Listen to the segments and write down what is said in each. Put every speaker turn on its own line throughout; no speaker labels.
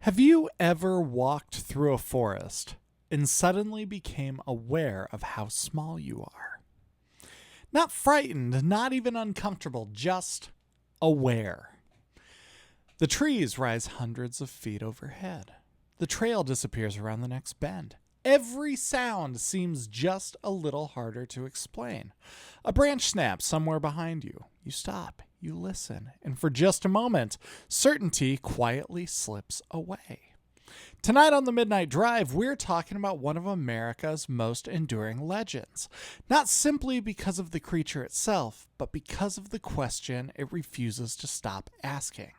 Have you ever walked through a forest and suddenly became aware of how small you are? Not frightened, not even uncomfortable, just aware. The trees rise hundreds of feet overhead. The trail disappears around the next bend. Every sound seems just a little harder to explain. A branch snaps somewhere behind you. You stop, you listen, and for just a moment, certainty quietly slips away. Tonight on the Midnight Drive, we're talking about one of America's most enduring legends. Not simply because of the creature itself, but because of the question it refuses to stop asking.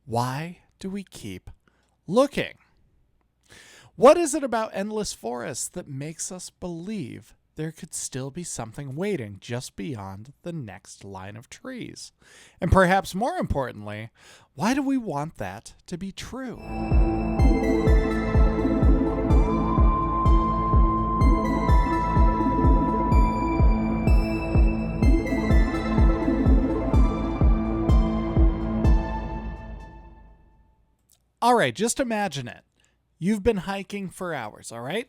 Why do we keep looking? What is it about endless forests that makes us believe there could still be something waiting just beyond the next line of trees? And perhaps more importantly, why do we want that to be true? All right, just imagine it. You've been hiking for hours, all right?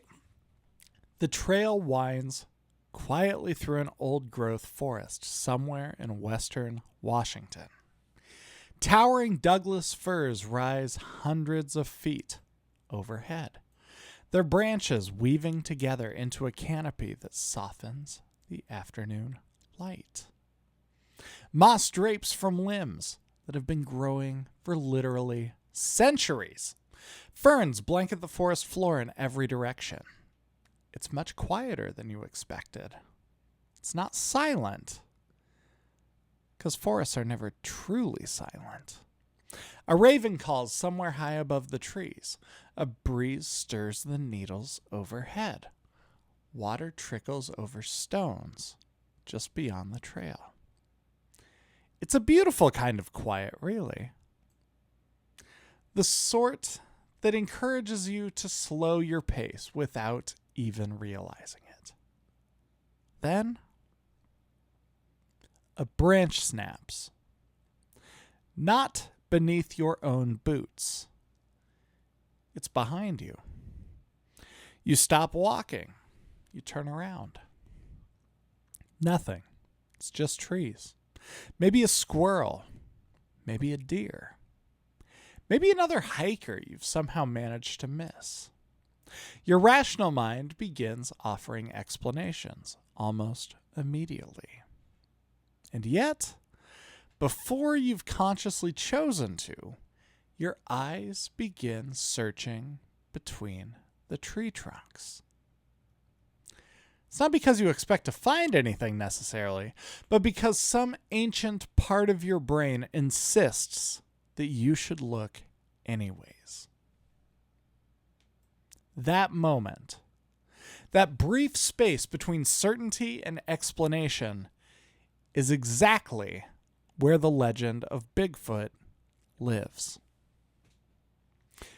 The trail winds quietly through an old-growth forest somewhere in western Washington. Towering Douglas firs rise hundreds of feet overhead, their branches weaving together into a canopy that softens the afternoon light. Moss drapes from limbs that have been growing for literally centuries. Ferns blanket the forest floor in every direction. It's much quieter than you expected. It's not silent, because forests are never truly silent. A raven calls somewhere high above the trees. A breeze stirs the needles overhead. Water trickles over stones just beyond the trail. It's a beautiful kind of quiet, really. The sort that encourages you to slow your pace without even realizing it. Then, a branch snaps. Not beneath your own boots. It's behind you. You stop walking. You turn around. Nothing. It's just trees. Maybe a squirrel. Maybe a deer. Maybe another hiker you've somehow managed to miss. Your rational mind begins offering explanations almost immediately. And yet, before you've consciously chosen to, your eyes begin searching between the tree trunks. It's not because you expect to find anything necessarily, but because some ancient part of your brain insists that you should look anyways. That moment, that brief space between certainty and explanation, is exactly where the legend of Bigfoot lives.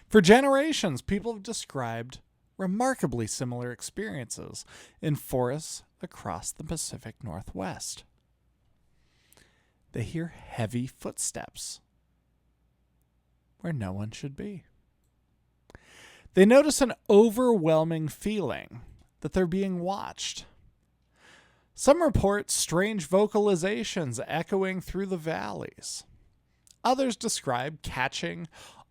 For generations, people have described remarkably similar experiences in forests across the Pacific Northwest. They hear heavy footsteps where no one should be. They notice an overwhelming feeling that they're being watched. Some report strange vocalizations echoing through the valleys. Others describe catching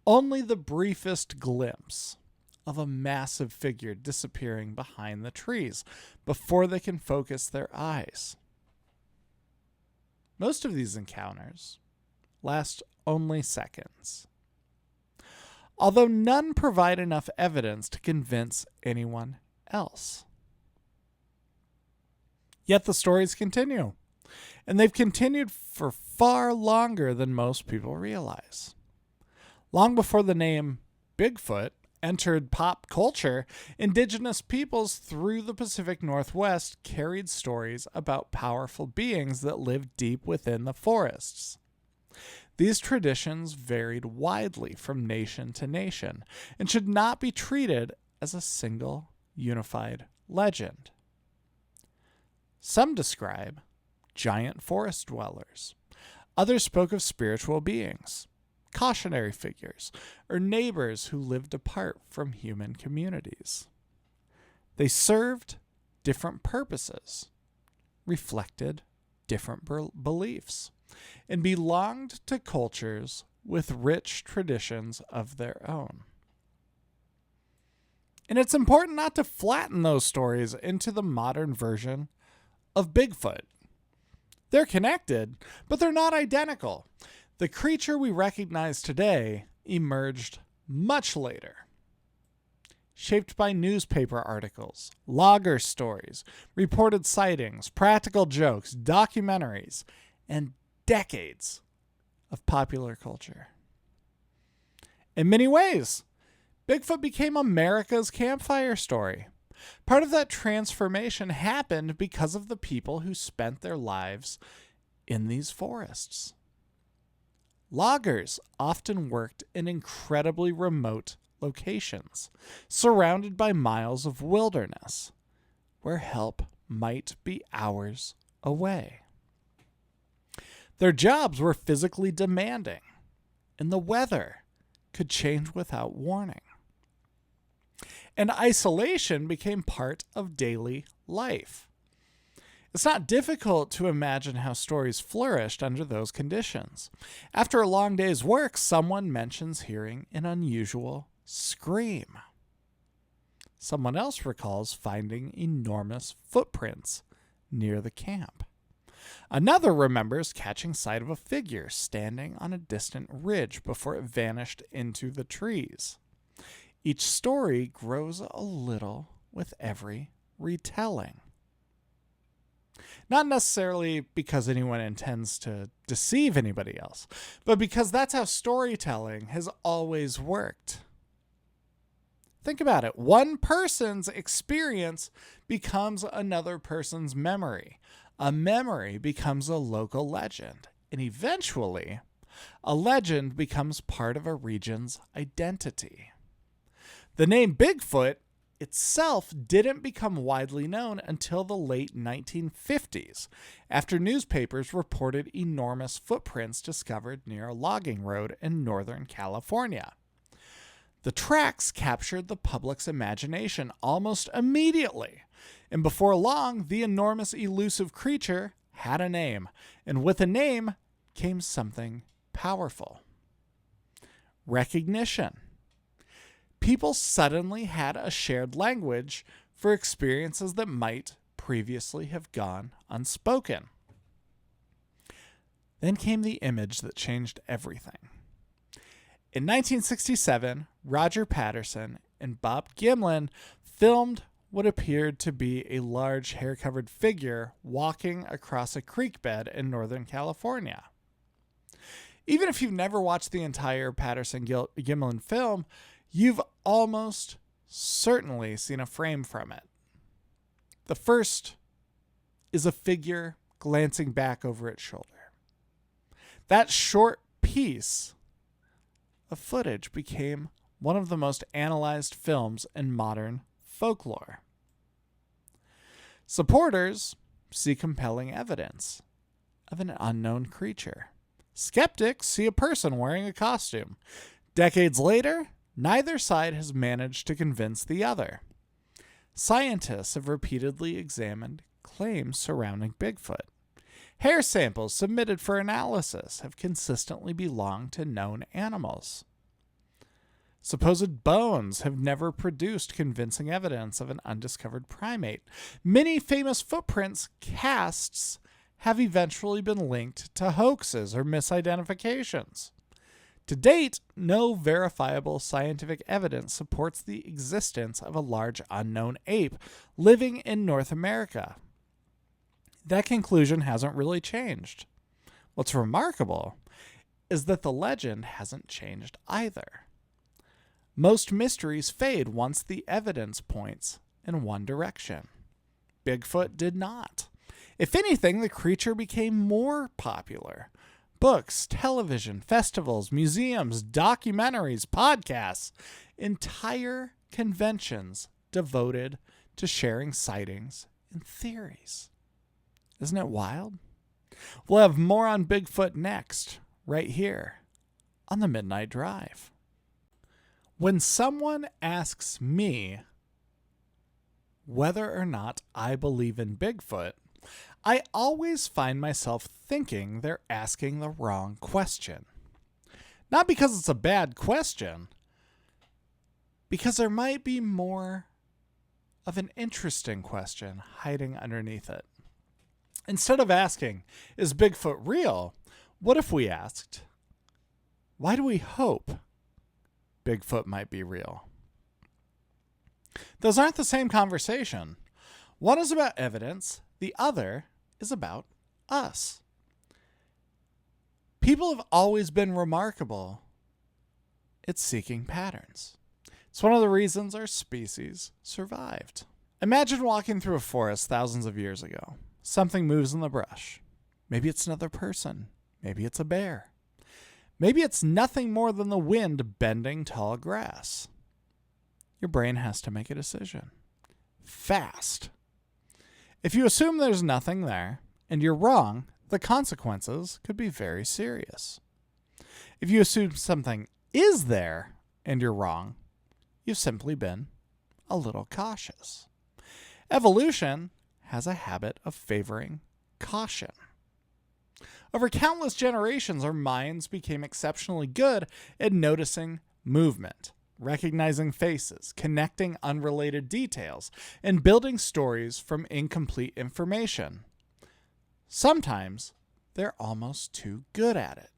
only the briefest glimpse of a massive figure disappearing behind the trees before they can focus their eyes. Most of these encounters last only seconds, although none provide enough evidence to convince anyone else. Yet the stories continue, and they've continued for far longer than most people realize. Long before the name Bigfoot entered pop culture, Indigenous peoples through the Pacific Northwest carried stories about powerful beings that lived deep within the forests. These traditions varied widely from nation to nation and should not be treated as a single, unified legend. Some describe giant forest dwellers. Others spoke of spiritual beings, cautionary figures, or neighbors who lived apart from human communities. They served different purposes, reflected different beliefs, and belonged to cultures with rich traditions of their own. And it's important not to flatten those stories into the modern version of Bigfoot. They're connected, but they're not identical. The creature we recognize today emerged much later, shaped by newspaper articles, logger stories, reported sightings, practical jokes, documentaries, and decades of popular culture. In many ways, Bigfoot became America's campfire story. Part of that transformation happened because of the people who spent their lives in these forests. Loggers often worked in incredibly remote locations, surrounded by miles of wilderness, where help might be hours away. Their jobs were physically demanding, and the weather could change without warning. And isolation became part of daily life. It's not difficult to imagine how stories flourished under those conditions. After a long day's work, someone mentions hearing an unusual scream. Someone else recalls finding enormous footprints near the camp. Another remembers catching sight of a figure standing on a distant ridge before it vanished into the trees. Each story grows a little with every retelling. Not necessarily because anyone intends to deceive anybody else, but because that's how storytelling has always worked. Think about it. One person's experience becomes another person's memory. A memory becomes a local legend. And eventually, a legend becomes part of a region's identity. The name Bigfoot itself didn't become widely known until the late 1950s, after newspapers reported enormous footprints discovered near a logging road in Northern California. The tracks captured the public's imagination almost immediately, and before long, the enormous elusive creature had a name, and with a name came something powerful. Recognition. People suddenly had a shared language for experiences that might previously have gone unspoken. Then came the image that changed everything. In 1967, Roger Patterson and Bob Gimlin filmed what appeared to be a large hair-covered figure walking across a creek bed in Northern California. Even if you've never watched the entire Patterson-Gimlin film, you've almost certainly seen a frame from it. The first is a figure glancing back over its shoulder. That short piece of footage became one of the most analyzed films in modern folklore. Supporters see compelling evidence of an unknown creature. Skeptics see a person wearing a costume. Decades later, neither side has managed to convince the other. Scientists have repeatedly examined claims surrounding Bigfoot. Hair samples submitted for analysis have consistently belonged to known animals. Supposed bones have never produced convincing evidence of an undiscovered primate. Many famous footprints casts have eventually been linked to hoaxes or misidentifications. To date, no verifiable scientific evidence supports the existence of a large unknown ape living in North America. That conclusion hasn't really changed. What's remarkable is that the legend hasn't changed either. Most mysteries fade once the evidence points in one direction. Bigfoot did not. If anything, the creature became more popular. Books, television, festivals, museums, documentaries, podcasts, entire conventions devoted to sharing sightings and theories. Isn't it wild? We'll have more on Bigfoot next, right here on the Midnight Drive. When someone asks me whether or not I believe in Bigfoot, I always find myself thinking they're asking the wrong question. Not because it's a bad question, because there might be more of an interesting question hiding underneath it. Instead of asking, is Bigfoot real? What if we asked, why do we hope Bigfoot might be real? Those aren't the same conversation. One is about evidence, the other is about us. People have always been remarkable at seeking patterns. It's one of the reasons our species survived. Imagine walking through a forest thousands of years ago. Something moves in the brush. Maybe it's another person. Maybe it's a bear. Maybe it's nothing more than the wind bending tall grass. Your brain has to make a decision. Fast. If you assume there's nothing there, and you're wrong, the consequences could be very serious. If you assume something is there, and you're wrong, you've simply been a little cautious. Evolution has a habit of favoring caution. Over countless generations, our minds became exceptionally good at noticing movement, recognizing faces, connecting unrelated details, and building stories from incomplete information. Sometimes they're almost too good at it.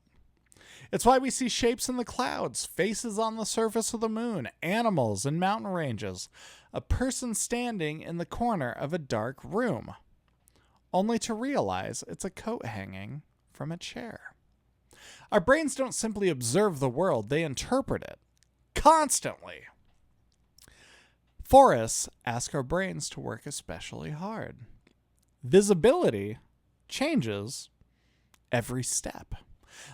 It's why we see shapes in the clouds, faces on the surface of the moon, animals in mountain ranges, a person standing in the corner of a dark room, only to realize it's a coat hanging from a chair. Our brains don't simply observe the world, they interpret it constantly. Forests ask our brains to work especially hard. Visibility changes every step.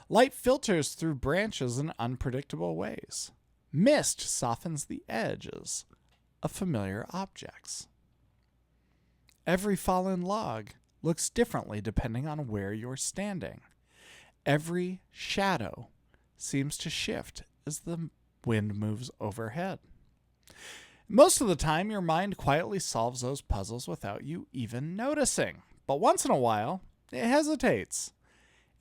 Light filters through branches in unpredictable ways. Mist softens the edges of familiar objects. Every fallen log looks differently depending on where you're standing. Every shadow seems to shift as the wind moves overhead. Most of the time, your mind quietly solves those puzzles without you even noticing. But once in a while, it hesitates.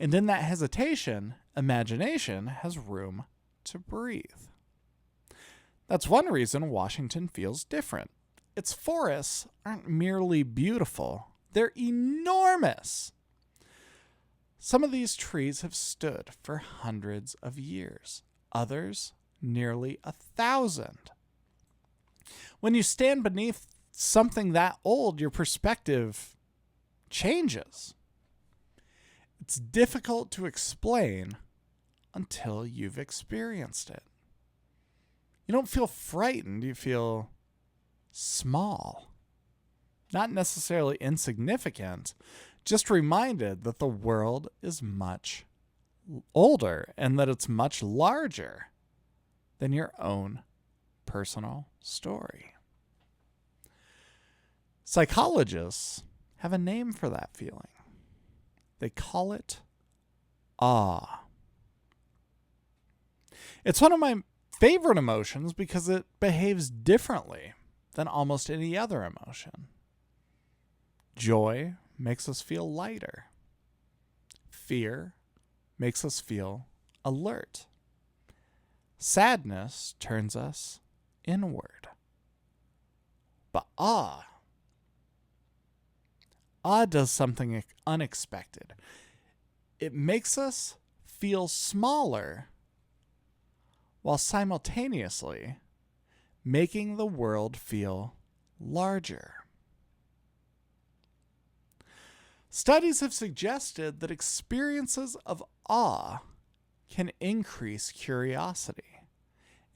And in that hesitation, imagination has room to breathe. That's one reason Washington feels different. Its forests aren't merely beautiful, they're enormous. Some of these trees have stood for hundreds of years, others nearly 1,000. When you stand beneath something that old, your perspective changes. It's difficult to explain until you've experienced it. You don't feel frightened, you feel small. Not necessarily insignificant, just reminded that the world is much older and that it's much larger than your own personal story. Psychologists have a name for that feeling. They call it awe. It's one of my favorite emotions because it behaves differently than almost any other emotion. Joy makes us feel lighter. Fear makes us feel alert. Sadness turns us inward. But awe does something unexpected. It makes us feel smaller while simultaneously making the world feel larger. Studies have suggested that experiences of awe can increase curiosity,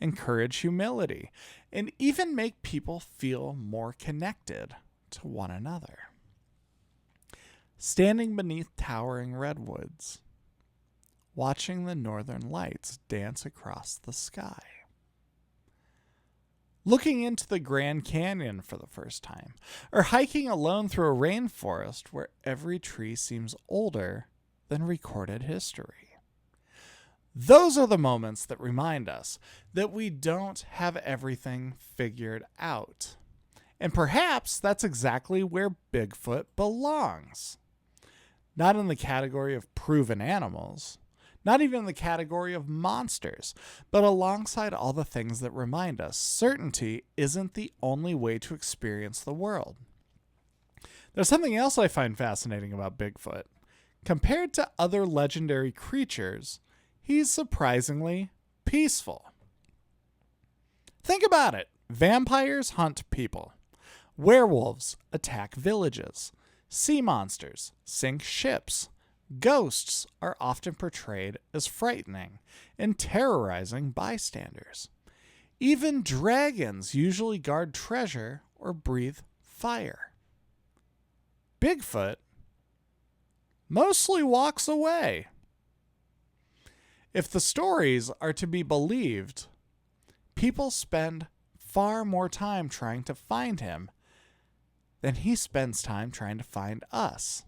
encourage humility, and even make people feel more connected to one another. Standing beneath towering redwoods, watching the northern lights dance across the sky. Looking into the Grand Canyon for the first time, or hiking alone through a rainforest where every tree seems older than recorded history. Those are the moments that remind us that we don't have everything figured out. And perhaps that's exactly where Bigfoot belongs. Not in the category of proven animals, not even in the category of monsters, but alongside all the things that remind us certainty isn't the only way to experience the world. There's something else I find fascinating about Bigfoot. Compared to other legendary creatures, he's surprisingly peaceful. Think about it. Vampires hunt people. Werewolves attack villages. Sea monsters sink ships. Ghosts are often portrayed as frightening and terrorizing bystanders. Even dragons usually guard treasure or breathe fire. Bigfoot mostly walks away. If the stories are to be believed, people spend far more time trying to find him than he spends time trying to find us.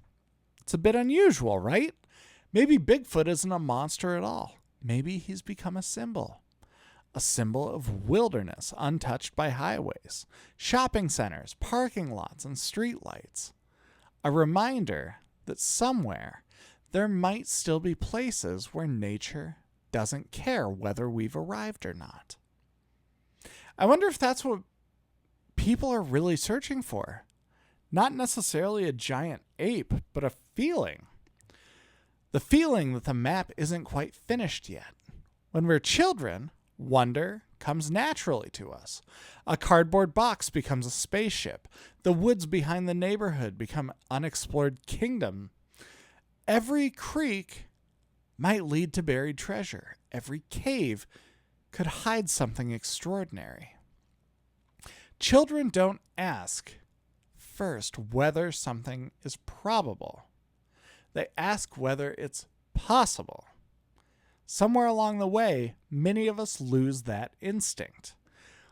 It's a bit unusual, right? Maybe Bigfoot isn't a monster at all. Maybe he's become a symbol of wilderness untouched by highways, shopping centers, parking lots, and streetlights. A reminder that somewhere there might still be places where nature doesn't care whether we've arrived or not. I wonder if that's what people are really searching for. Not necessarily a giant ape, but a feeling. The feeling that the map isn't quite finished yet. When we're children, wonder comes naturally to us. A cardboard box becomes a spaceship. The woods behind the neighborhood become unexplored kingdom. Every creek might lead to buried treasure. Every cave could hide something extraordinary. Children don't ask first whether something is probable. They ask whether it's possible. Somewhere along the way, many of us lose that instinct.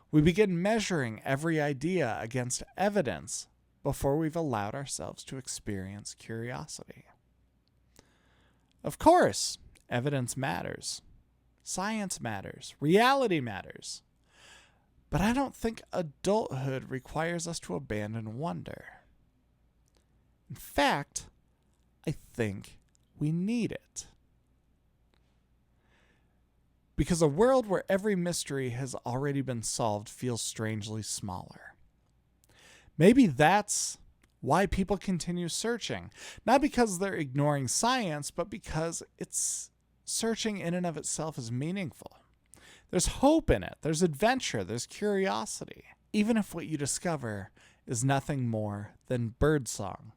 We begin measuring every idea against evidence before we've allowed ourselves to experience curiosity. Of course, evidence matters. Science matters. Reality matters. But I don't think adulthood requires us to abandon wonder. In fact, I think we need it. Because a world where every mystery has already been solved feels strangely smaller. Maybe that's why people continue searching. Not because they're ignoring science, but because it's searching in and of itself is meaningful. There's hope in it. There's adventure. There's curiosity. Even if what you discover is nothing more than birdsong,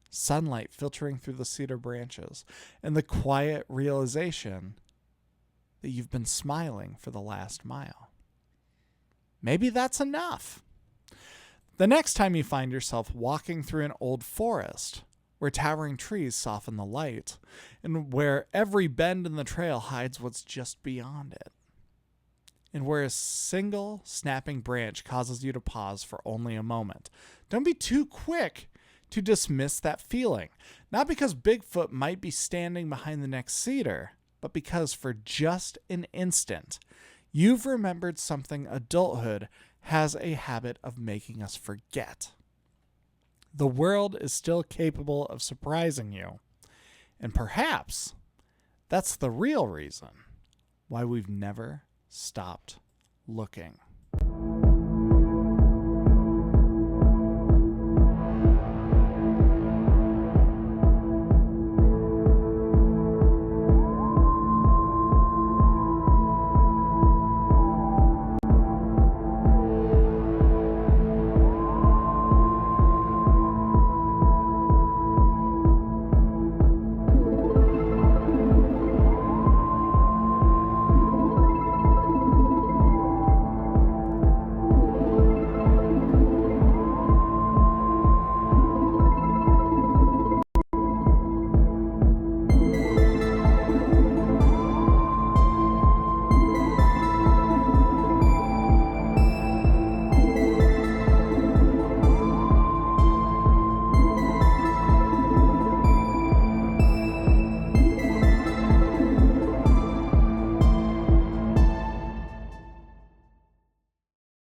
sunlight filtering through the cedar branches, and the quiet realization that you've been smiling for the last mile. Maybe that's enough. The next time you find yourself walking through an old forest where towering trees soften the light and where every bend in the trail hides what's just beyond it, and where a single snapping branch causes you to pause for only a moment, don't be too quick to dismiss that feeling. Not because Bigfoot might be standing behind the next cedar, but because for just an instant, you've remembered something adulthood has a habit of making us forget. The world is still capable of surprising you, and perhaps that's the real reason why we've never stopped looking.